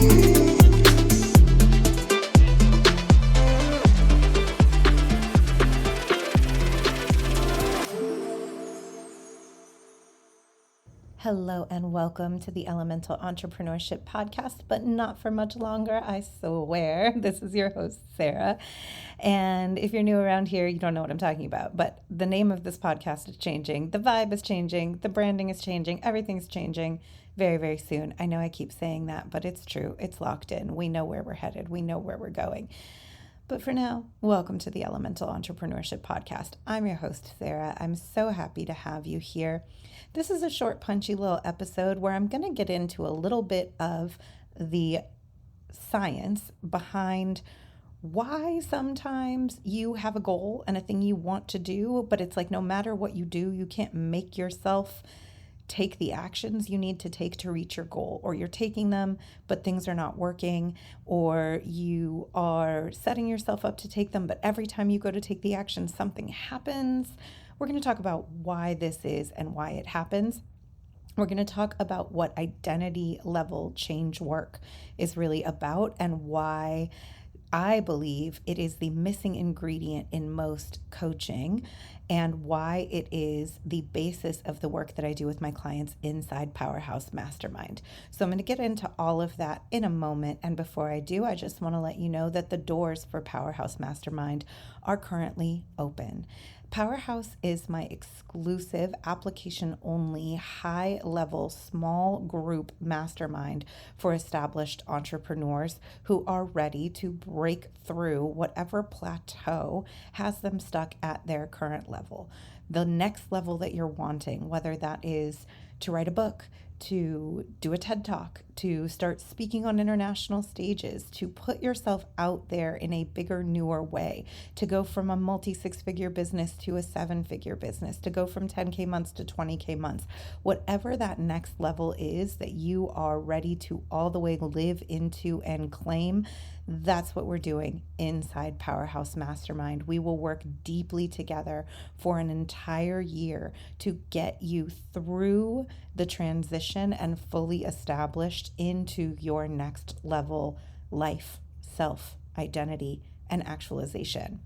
Hello and welcome to the Elemental Entrepreneurship Podcast, but not for much longer, I swear. This is your host, Sarah. And if you're new around here, you don't know what I'm talking about, but the name of this podcast is changing. The vibe is changing. The branding is changing. Everything's changing very, very soon. I know I keep saying that, but it's true. It's locked in. We know where we're headed. We know where we're going. But for now, welcome to the Elemental Entrepreneurship Podcast. I'm your host, Sarah. I'm so happy to have you here. This is a short, punchy little episode where I'm going to get into a little bit of the science behind why sometimes you have a goal and a thing you want to do, but it's like no matter what you do, you can't make yourself take the actions you need to take to reach your goal, or you're taking them, but things are not working, or you are setting yourself up to take them, but every time you go to take the action, something happens. We're going to talk about why this is and why it happens. We're going to talk about what identity level change work is really about and why I believe it is the missing ingredient in most coaching and why it is the basis of the work that I do with my clients inside Powerhouse Mastermind. So I'm going to get into all of that in a moment. And before I do, I just want to let you know that the doors for Powerhouse Mastermind are currently open. Powerhouse is my exclusive application-only, high-level, small group mastermind for established entrepreneurs who are ready to break through whatever plateau has them stuck at their current level. The next level that you're wanting, whether that is to write a book, to do a TED Talk, to start speaking on international stages, to put yourself out there in a bigger, newer way, to go from a multi-six-figure business to a seven-figure business, to go from 10K months to 20K months, whatever that next level is that you are ready to all the way live into and claim, that's what we're doing inside Powerhouse Mastermind. We will work deeply together for an entire year to get you through the transition and fully established into your next level life, self, identity, and actualization.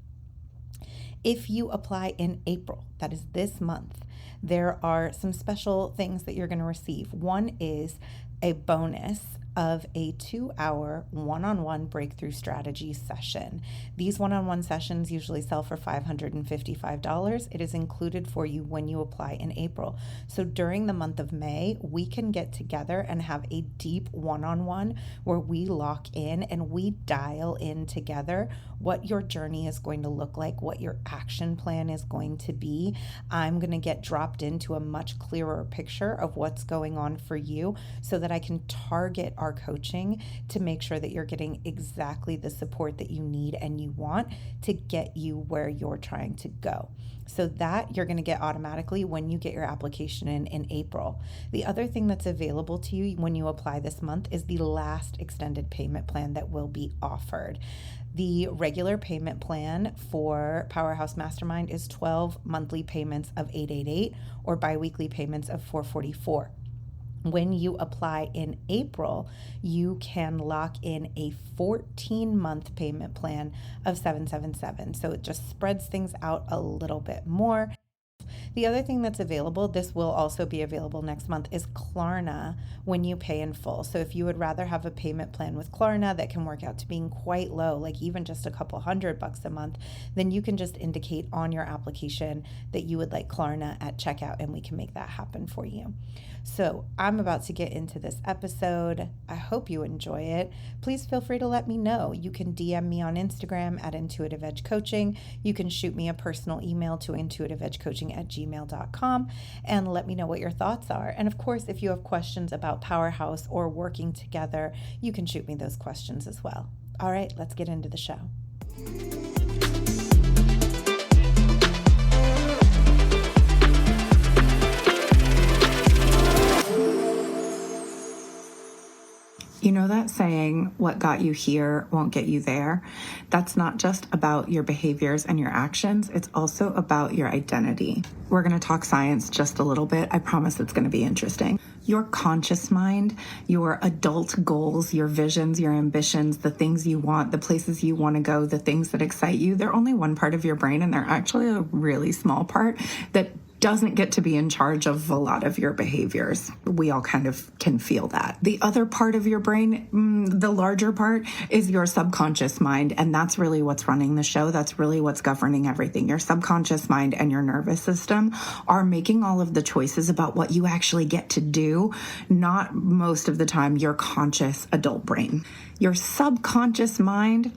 If you apply in April, that is this month, there are some special things that you're going to receive. One is a bonus of a 2-hour one-on-one breakthrough strategy session. These one-on-one sessions usually sell for $555. It is included for you when you apply in April. So during the month of May, we can get together and have a deep one-on-one where we lock in and we dial in together what your journey is going to look like, what your action plan is going to be. I'm going to get dropped into a much clearer picture of what's going on for you so that I can target our coaching to make sure that you're getting exactly the support that you need and you want to get you where you're trying to go. So that you're going to get automatically when you get your application in April. The other thing that's available to you when you apply this month is the last extended payment plan that will be offered. The regular payment plan for Powerhouse Mastermind is 12 monthly payments of $888 or biweekly payments of $444. When you apply in April, you can lock in a 14-month payment plan of $777. So it just spreads things out a little bit more. The other thing that's available, this will also be available next month, is Klarna when you pay in full. So if you would rather have a payment plan with Klarna that can work out to being quite low, like even just a couple $100 a month, then you can just indicate on your application that you would like Klarna at checkout and we can make that happen for you. So I'm about to get into this episode. I hope you enjoy it. Please feel free to let me know. You can DM me on Instagram at Intuitive Edge Coaching. You can shoot me a personal email to intuitiveedgecoaching@gmail.com and let me know what your thoughts are. And of course, if you have questions about Powerhouse or working together, you can shoot me those questions as well. All right, let's get into the show. You know that saying, what got you here won't get you there? That's not just about your behaviors and your actions. It's also about your identity. We're going to talk science just a little bit. I promise it's going to be interesting. Your conscious mind, your adult goals, your visions, your ambitions, the things you want, the places you want to go, the things that excite you, they're only one part of your brain, and they're actually a really small part that doesn't get to be in charge of a lot of your behaviors. We all kind of can feel that. The other part of your brain, the larger part, is your subconscious mind. And that's really what's running the show. That's really what's governing everything. Your subconscious mind and your nervous system are making all of the choices about what you actually get to do, not most of the time your conscious adult brain. Your subconscious mind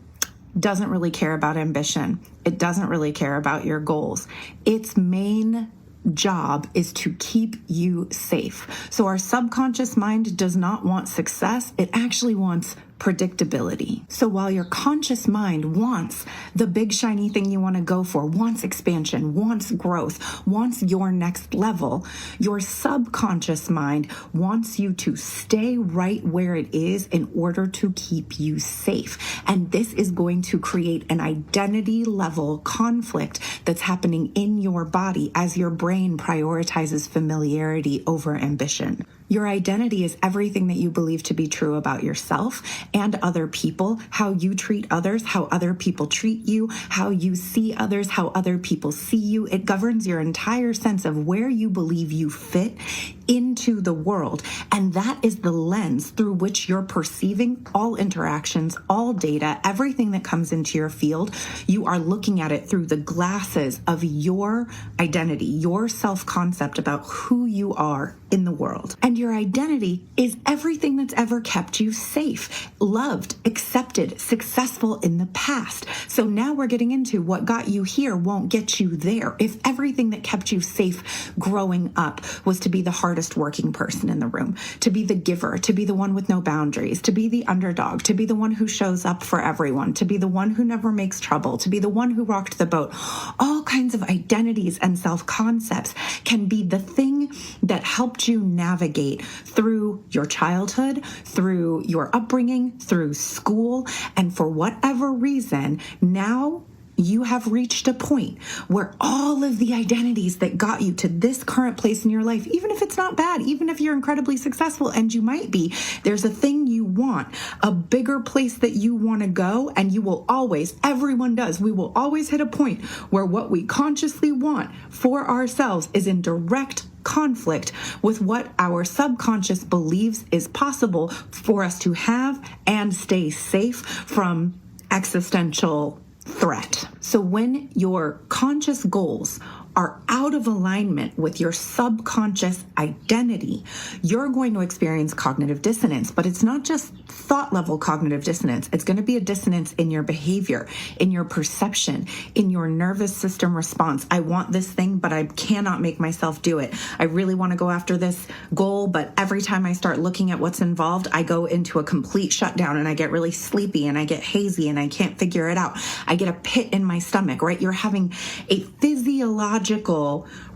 doesn't really care about ambition. It doesn't really care about your goals. Its main job is to keep you safe. So our subconscious mind does not want success. It actually wants predictability. So while your conscious mind wants the big shiny thing you want to go for, wants expansion, wants growth, wants your next level, your subconscious mind wants you to stay right where it is in order to keep you safe. And this is going to create an identity level conflict that's happening in your body as your brain prioritizes familiarity over ambition. Your identity is everything that you believe to be true about yourself and other people, how you treat others, how other people treat you, how you see others, how other people see you. It governs your entire sense of where you believe you fit into the world. And that is the lens through which you're perceiving all interactions, all data, everything that comes into your field. You are looking at it through the glasses of your identity, your self-concept about who you are in the world. And your identity is everything that's ever kept you safe, loved, accepted, successful in the past. So now we're getting into what got you here won't get you there. If everything that kept you safe growing up was to be the hardest working person in the room, to be the giver, to be the one with no boundaries, to be the underdog, to be the one who shows up for everyone, to be the one who never makes trouble, to be the one who rocked the boat, all kinds of identities and self-concepts can be the thing that helped you navigate through your childhood, through your upbringing, through school, and for whatever reason, now you have reached a point where all of the identities that got you to this current place in your life, even if it's not bad, even if you're incredibly successful, and you might be, there's a thing you want, a bigger place that you want to go, and you will always, everyone does, we will always hit a point where what we consciously want for ourselves is in direct conflict with what our subconscious believes is possible for us to have and stay safe from existential threat. So when your conscious goals are out of alignment with your subconscious identity, you're going to experience cognitive dissonance. But it's not just thought level cognitive dissonance. It's going to be a dissonance in your behavior, in your perception, in your nervous system response. I want this thing, but I cannot make myself do it. I really want to go after this goal, but every time I start looking at what's involved, I go into a complete shutdown and I get really sleepy and I get hazy and I can't figure it out. I get a pit in my stomach, right? You're having a physiological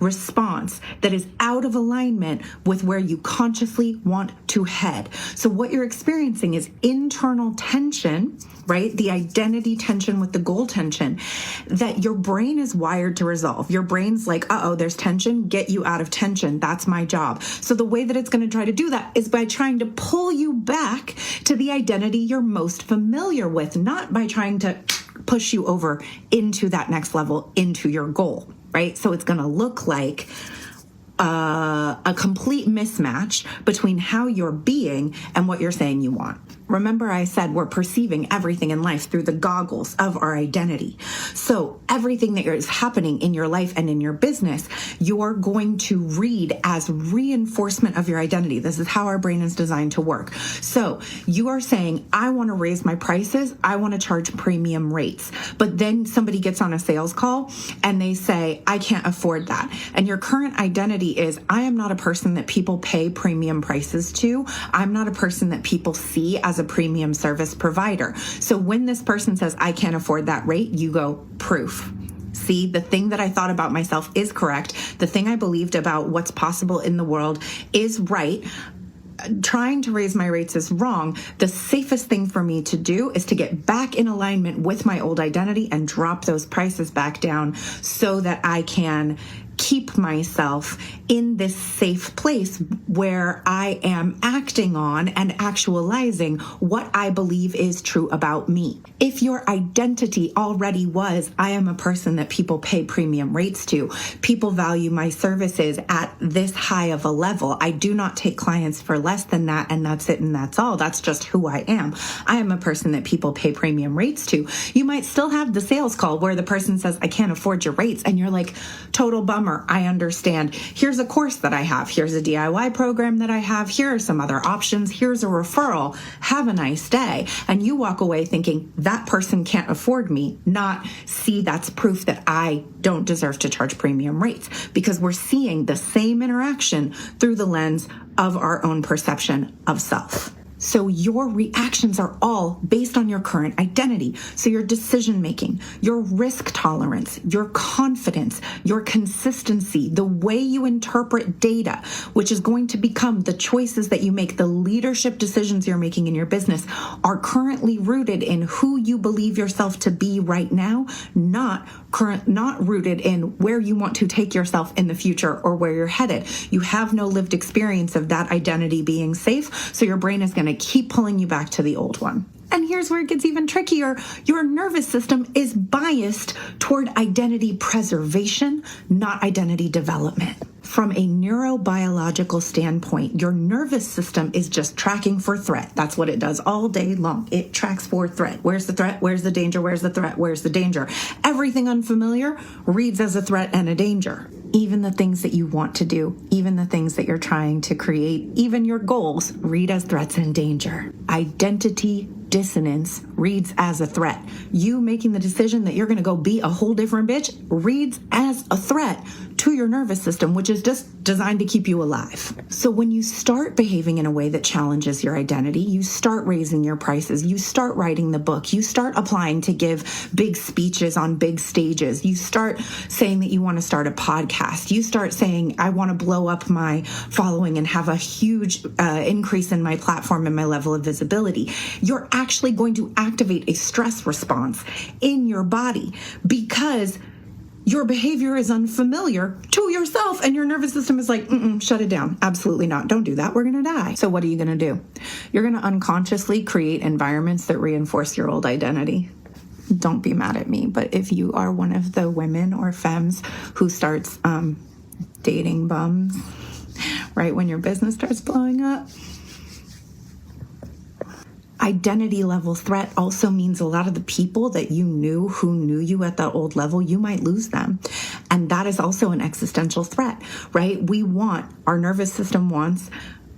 response that is out of alignment with where you consciously want to head. So what you're experiencing is internal tension, right? The identity tension with the goal tension that your brain is wired to resolve. Your brain's like, uh-oh, there's tension, get you out of tension. That's my job. So the way that it's going to try to do that is by trying to pull you back to the identity you're most familiar with, not by trying to push you over into that next level, into your goal, right? So it's going to look like a complete mismatch between how you're being and what you're saying you want. Remember, I said we're perceiving everything in life through the goggles of our identity. So everything that is happening in your life and in your business, you're going to read as reinforcement of your identity. This is how our brain is designed to work. So you are saying, I want to raise my prices. I want to charge premium rates. But then somebody gets on a sales call and they say, I can't afford that. And your current identity is, I am not a person that people pay premium prices to. I'm not a person that people see as a premium service provider. So when this person says, I can't afford that rate, you go, proof. See, the thing that I thought about myself is correct. The thing I believed about what's possible in the world is right. Trying to raise my rates is wrong. The safest thing for me to do is to get back in alignment with my old identity and drop those prices back down so that I can keep myself in this safe place where I am acting on and actualizing what I believe is true about me. If your identity already was, I am a person that people pay premium rates to, people value my services at this high of a level, I do not take clients for less than that, and that's it and that's all. That's just who I am. I am a person that people pay premium rates to. You might still have the sales call where the person says, I can't afford your rates, and you're like, total bummer, I understand. Here's a course that I have. Here's a DIY program that I have. Here are some other options. Here's a referral. Have a nice day. And you walk away thinking that person can't afford me, not see that's proof that I don't deserve to charge premium rates, because we're seeing the same interaction through the lens of our own perception of self. So your reactions are all based on your current identity. So your decision making, your risk tolerance, your confidence, your consistency, the way you interpret data, which is going to become the choices that you make, the leadership decisions you're making in your business, are currently rooted in who you believe yourself to be right now, not rooted in where you want to take yourself in the future or where you're headed. You have no lived experience of that identity being safe, so your brain is going to keep pulling you back to the old one. And here's where it gets even trickier. Your nervous system is biased toward identity preservation, not identity development. From a neurobiological standpoint, your nervous system is just tracking for threat. That's what it does all day long. It tracks for threat. Where's the threat? Where's the danger? Where's the threat? Where's the danger? Everything unfamiliar reads as a threat and a danger. Even the things that you want to do, even the things that you're trying to create, even your goals read as threats and danger. Identity dissonance reads as a threat. You making the decision that you're going to go be a whole different bitch reads as a threat to your nervous system, which is just designed to keep you alive. So when you start behaving in a way that challenges your identity, you start raising your prices, you start writing the book, you start applying to give big speeches on big stages, you start saying that you want to start a podcast, you start saying, I want to blow up my following and have a huge increase in my platform and my level of visibility. You're actually going to activate a stress response in your body because your behavior is unfamiliar to yourself, and your nervous system is like, shut it down. Absolutely not. Don't do that. We're going to die. So what are you going to do? You're going to unconsciously create environments that reinforce your old identity. Don't be mad at me, but if you are one of the women or femmes who starts dating bums right when your business starts blowing up, identity level threat also means a lot of the people that you knew who knew you at that old level, you might lose them. And that is also an existential threat, right? Our nervous system wants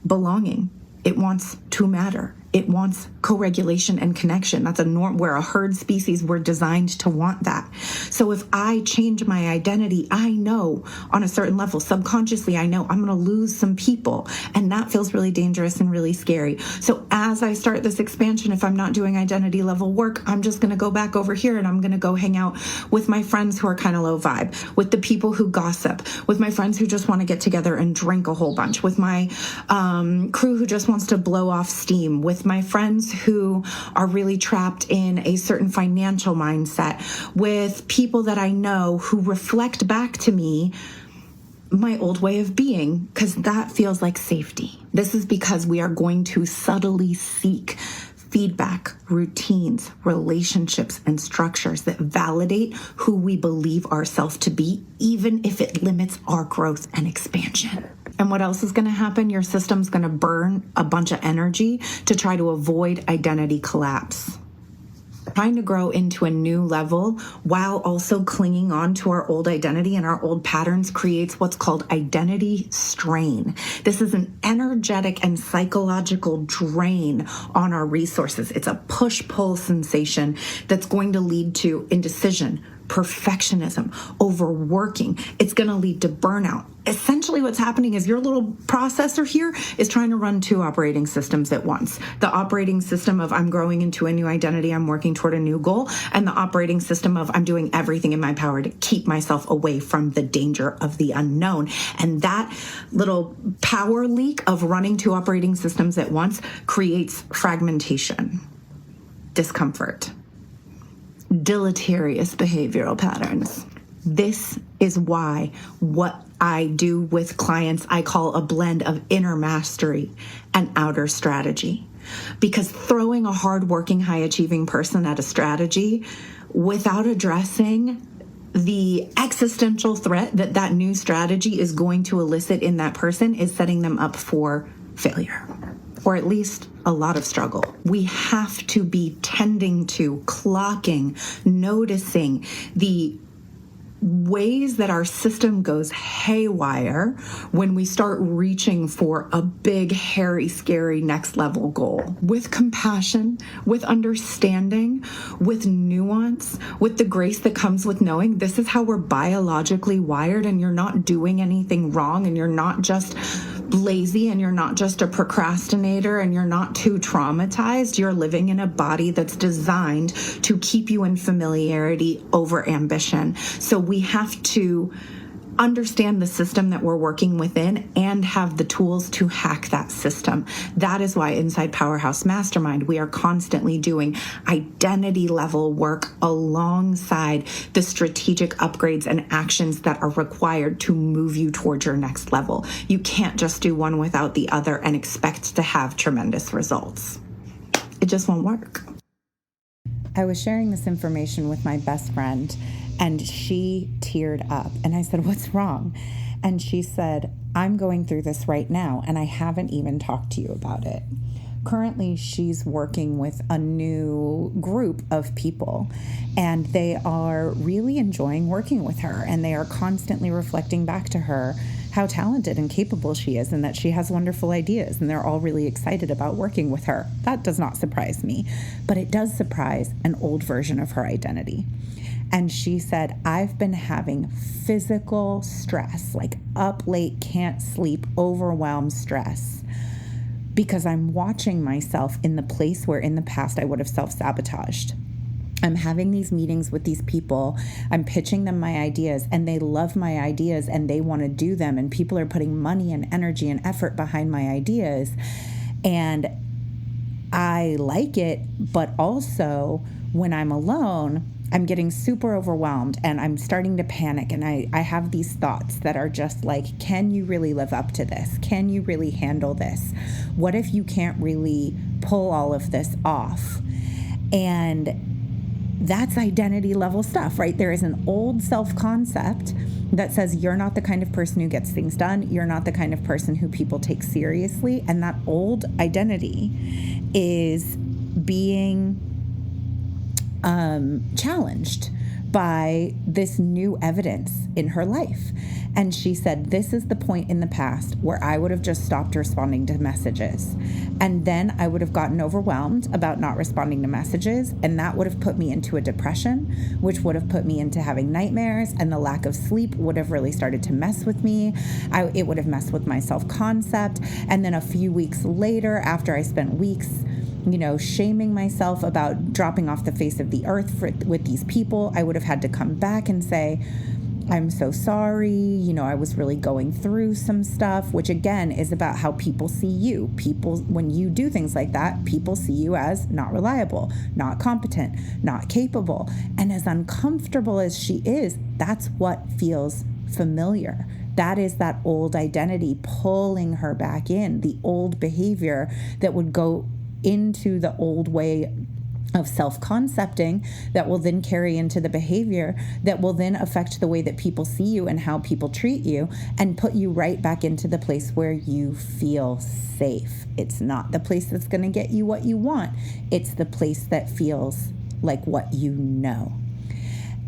belonging. It wants to matter. It wants co-regulation and connection. That's a norm. We're a herd species. We're designed to want that. So if I change my identity, I know on a certain level, subconsciously, I know I'm going to lose some people. And that feels really dangerous and really scary. So as I start this expansion, if I'm not doing identity level work, I'm just going to go back over here and I'm going to go hang out with my friends who are kind of low vibe, with the people who gossip, with my friends who just want to get together and drink a whole bunch, with my crew who just wants to blow off steam, with my friends who are really trapped in a certain financial mindset, with people that I know who reflect back to me my old way of being, because that feels like safety. This is because we are going to subtly seek feedback, routines, relationships, and structures that validate who we believe ourselves to be, even if it limits our growth and expansion. And what else is going to happen? Your system's going to burn a bunch of energy to try to avoid identity collapse. Trying to grow into a new level while also clinging on to our old identity and our old patterns creates what's called identity strain. This is an energetic and psychological drain on our resources. It's a push-pull sensation that's going to lead to indecision, perfectionism, overworking. It's going to lead to burnout. Essentially what's happening is your little processor here is trying to run two operating systems at once. The operating system of I'm growing into a new identity, I'm working toward a new goal, and the operating system of I'm doing everything in my power to keep myself away from the danger of the unknown. And that little power leak of running two operating systems at once creates fragmentation, discomfort, deleterious behavioral patterns. This is why what I do with clients, I call a blend of inner mastery and outer strategy. Because throwing a hardworking, high-achieving person at a strategy without addressing the existential threat that that new strategy is going to elicit in that person is setting them up for failure, or at least a lot of struggle. We have to be tending to, clocking, noticing the ways that our system goes haywire when we start reaching for a big, hairy, scary next level goal. With compassion, with understanding, with nuance, with the grace that comes with knowing this is how we're biologically wired, and you're not doing anything wrong, and you're not just lazy, and you're not just a procrastinator, and you're not too traumatized. You're living in a body that's designed to keep you in familiarity over ambition. So we have to understand the system that we're working within and have the tools to hack that system. That is why inside Powerhouse Mastermind, we are constantly doing identity level work alongside the strategic upgrades and actions that are required to move you towards your next level. You can't just do one without the other and expect to have tremendous results. It just won't work. I was sharing this information with my best friend, and she teared up. And I said, "What's wrong?" And she said, "I'm going through this right now, and I haven't even talked to you about it." Currently, she's working with a new group of people, and they are really enjoying working with her, and they are constantly reflecting back to her how talented and capable she is, and that she has wonderful ideas, and they're all really excited about working with her. That does not surprise me, but it does surprise an old version of her identity. And she said, "I've been having physical stress, like up late, can't sleep, overwhelmed stress, because I'm watching myself in the place where in the past I would have self-sabotaged. I'm having these meetings with these people. I'm pitching them my ideas, and they love my ideas, and they want to do them. And people are putting money and energy and effort behind my ideas. And I like it, but also when I'm alone, I'm getting super overwhelmed, and I'm starting to panic, and I have these thoughts that are just like, can you really live up to this? Can you really handle this? What if you can't really pull all of this off?" And that's identity level stuff, right? There is an old self-concept that says you're not the kind of person who gets things done. You're not the kind of person who people take seriously. And that old identity is being challenged by this new evidence in her life. And she said, this is the point in the past where I would have just stopped responding to messages. And then I would have gotten overwhelmed about not responding to messages. And that would have put me into a depression, which would have put me into having nightmares. And the lack of sleep would have really started to mess with me. It would have messed with my self-concept. And then a few weeks later, after I spent weeks shaming myself about dropping off the face of the earth with these people, I would have had to come back and say, I'm so sorry. I was really going through some stuff, which again is about how people see you. People, when you do things like that, people see you as not reliable, not competent, not capable. And as uncomfortable as she is, that's what feels familiar. That is that old identity pulling her back in, the old behavior that would go into the old way of self-concepting that will then carry into the behavior that will then affect the way that people see you and how people treat you and put you right back into the place where you feel safe. It's not the place that's going to get you what you want. It's the place that feels like what you know.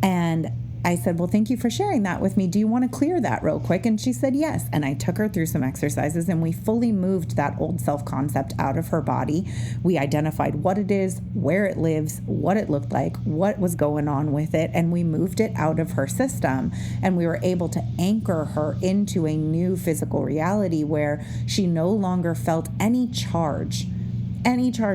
And I said, well, thank you for sharing that with me. Do you want to clear that real quick? And she said, yes. And I took her through some exercises, and we fully moved that old self-concept out of her body. We identified what it is, where it lives, what it looked like, what was going on with it, and we moved it out of her system. And we were able to anchor her into a new physical reality where she no longer felt any charge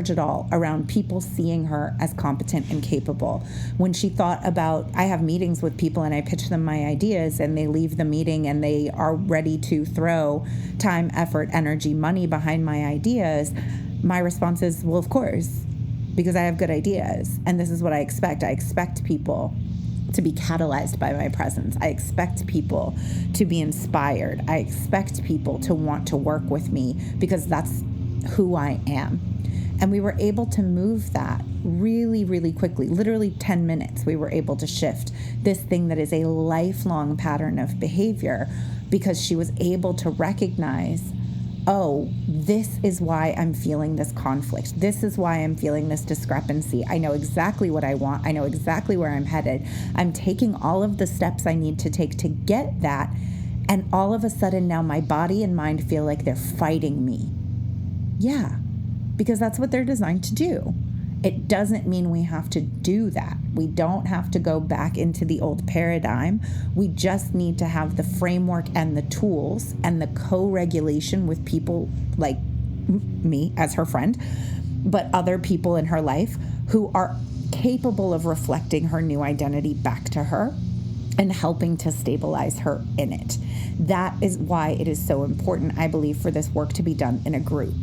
at all around people seeing her as competent and capable. When she thought about, I have meetings with people and I pitch them my ideas and they leave the meeting and they are ready to throw time, effort, energy, money behind my ideas, my response is, well, of course, because I have good ideas and this is what I expect. I expect people to be catalyzed by my presence. I expect people to be inspired. I expect people to want to work with me because that's who I am. And we were able to move that really, really quickly. Literally 10 minutes, we were able to shift this thing that is a lifelong pattern of behavior because she was able to recognize, oh, this is why I'm feeling this conflict. This is why I'm feeling this discrepancy. I know exactly what I want. I know exactly where I'm headed. I'm taking all of the steps I need to take to get that. And all of a sudden now my body and mind feel like they're fighting me. Yeah, because that's what they're designed to do. It doesn't mean we have to do that. We don't have to go back into the old paradigm. We just need to have the framework and the tools and the co-regulation with people like me as her friend, but other people in her life who are capable of reflecting her new identity back to her and helping to stabilize her in it. That is why it is so important, I believe, for this work to be done in a group.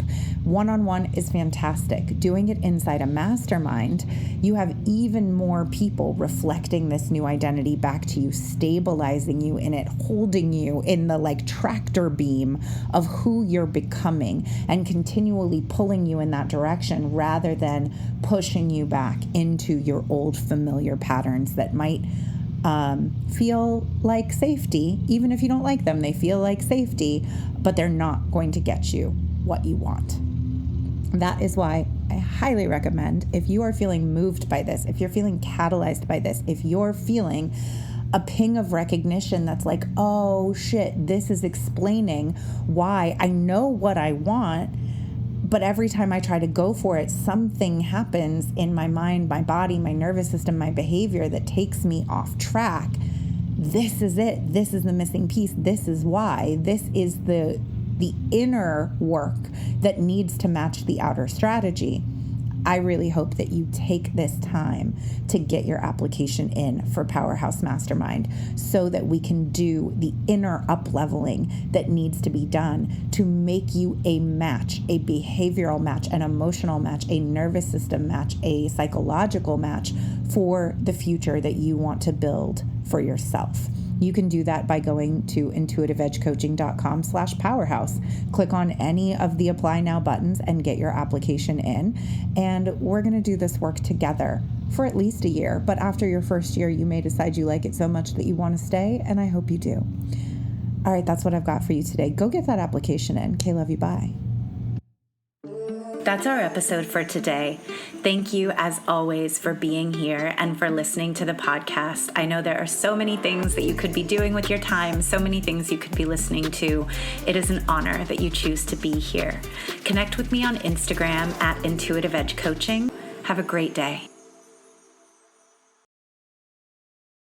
One-on-one is fantastic. Doing it inside a mastermind, you have even more people reflecting this new identity back to you, stabilizing you in it, holding you in the like tractor beam of who you're becoming and continually pulling you in that direction rather than pushing you back into your old familiar patterns that might feel like safety. Even if you don't like them, they feel like safety, but they're not going to get you what you want. That is why I highly recommend, if you are feeling moved by this, if you're feeling catalyzed by this, if you're feeling a ping of recognition that's like, oh shit, this is explaining why I know what I want, but every time I try to go for it, something happens in my mind, my body, my nervous system, my behavior that takes me off track. This is it. This is the missing piece. This is why. This is the inner work that needs to match the outer strategy. I really hope that you take this time to get your application in for Powerhouse Mastermind so that we can do the inner up-leveling that needs to be done to make you a match, a behavioral match, an emotional match, a nervous system match, a psychological match for the future that you want to build for yourself. You can do that by going to intuitiveedgecoaching.com/powerhouse. Click on any of the apply now buttons and get your application in. And we're going to do this work together for at least a year. But after your first year, you may decide you like it so much that you want to stay. And I hope you do. All right, that's what I've got for you today. Go get that application in. Okay, love you. Bye. That's our episode for today. Thank you, as always, for being here and for listening to the podcast. I know there are so many things that you could be doing with your time, so many things you could be listening to. It is an honor that you choose to be here. Connect with me on Instagram at Intuitive Edge Coaching. Have a great day.